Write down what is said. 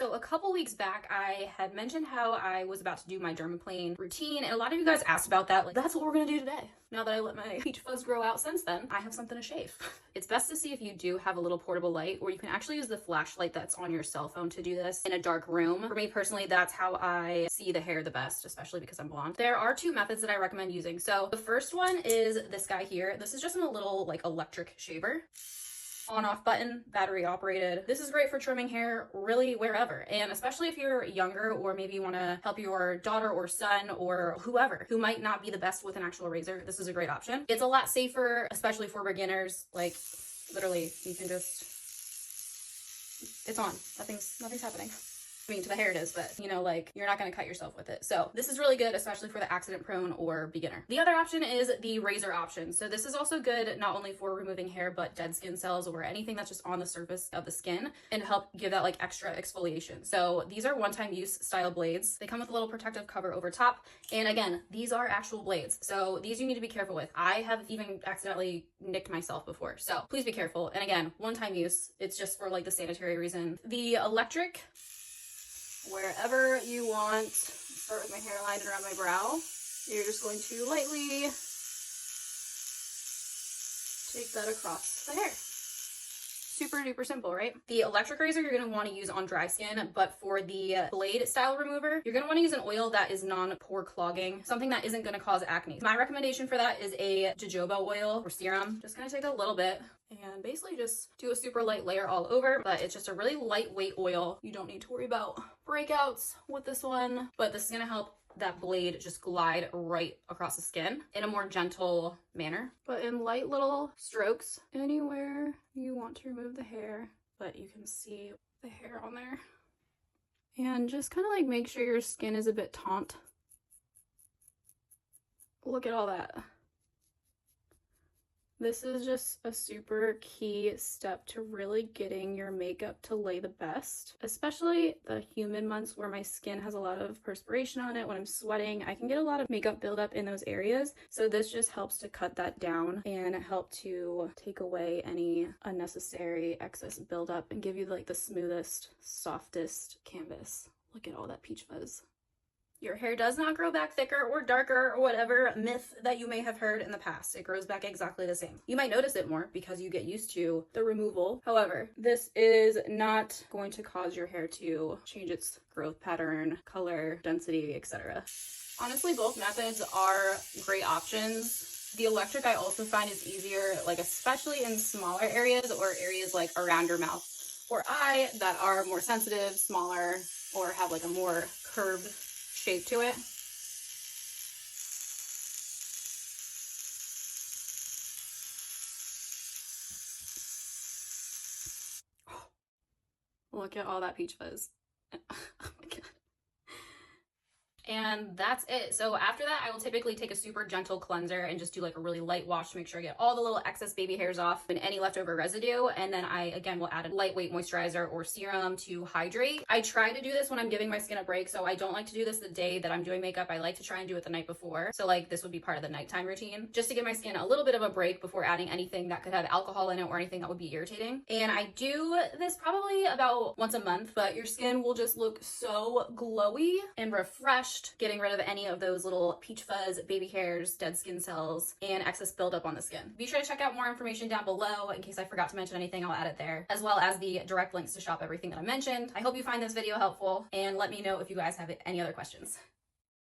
So a couple weeks back, I had mentioned how I was about to do my dermaplane routine, and a lot of you guys asked about that. Like, that's what we're gonna do today. Now that I let my peach fuzz grow out since then, I have something to shave. It's best to see if you do have a little portable light, or you can actually use the flashlight that's on your cell phone to do this in a dark room. For me personally, that's how I see the hair the best, especially because I'm blonde. There are two methods that I recommend using. So the first one is this guy here. This is just a little like electric shaver. On-off button, battery operated. This is great for trimming hair really wherever, and especially if you're younger, or maybe you want to help your daughter or son or whoever who might not be the best with an actual razor. This is a great option. It's a lot safer, especially for beginners. Like, literally, you can just, it's on. Nothing's happening. I mean, to the hair it is, but you know, like, you're not going to cut yourself with it. So this is really good, especially for the accident prone or beginner. The other option is the razor option. So this is also good not only for removing hair, but dead skin cells or anything that's just on the surface of the skin, and help give that like extra exfoliation. So these are one-time use style blades. They come with a little protective cover over top. And again, these are actual blades. So these you need to be careful with. I have even accidentally nicked myself before. So please be careful. And again, one-time use. It's just for like the sanitary reason. The electric, wherever you want. Start with my hairline and around my brow. You're just going to lightly take that across the hair. Super duper simple, right? The electric razor you're going to want to use on dry skin, but for the blade style remover, you're going to want to use an oil that is non-pore clogging, something that isn't going to cause acne. My recommendation for that is a jojoba oil or serum. Just going to take a little bit and basically just do a super light layer all over, but it's just a really lightweight oil. You don't need to worry about breakouts with this one, but this is going to help that blade just glide right across the skin in a more gentle manner, but in light little strokes anywhere you want to remove the hair, but you can see the hair on there. And just kind of like make sure your skin is a bit taut. Look at all that. This is just a super key step to really getting your makeup to lay the best, especially the humid months where my skin has a lot of perspiration on it. When I'm sweating, I can get a lot of makeup buildup in those areas. So this just helps to cut that down and help to take away any unnecessary excess buildup and give you like the smoothest, softest canvas. Look at all that peach fuzz. Your hair does not grow back thicker or darker or whatever myth that you may have heard in the past. It grows back exactly the same. You might notice it more because you get used to the removal. However, this is not going to cause your hair to change its growth pattern, color, density, etc. Honestly, both methods are great options. The electric I also find is easier, like especially in smaller areas or areas like around your mouth or eye that are more sensitive, smaller, or have like a more curved shape to it. Look at all that peach fuzz. Oh my God. And that's it. So after that, I will typically take a super gentle cleanser and just do like a really light wash to make sure I get all the little excess baby hairs off and any leftover residue. And then I, again, will add a lightweight moisturizer or serum to hydrate. I try to do this when I'm giving my skin a break. So I don't like to do this the day that I'm doing makeup. I like to try and do it the night before. So like this would be part of the nighttime routine, just to give my skin a little bit of a break before adding anything that could have alcohol in it or anything that would be irritating. And I do this probably about once a month, but your skin will just look so glowy and refreshed, getting rid of any of those little peach fuzz, baby hairs, dead skin cells, and excess buildup on the skin. Be sure to check out more information down below. In case I forgot to mention anything, I'll add it there, as well as the direct links to shop everything that I mentioned. I hope you find this video helpful, and let me know if you guys have any other questions.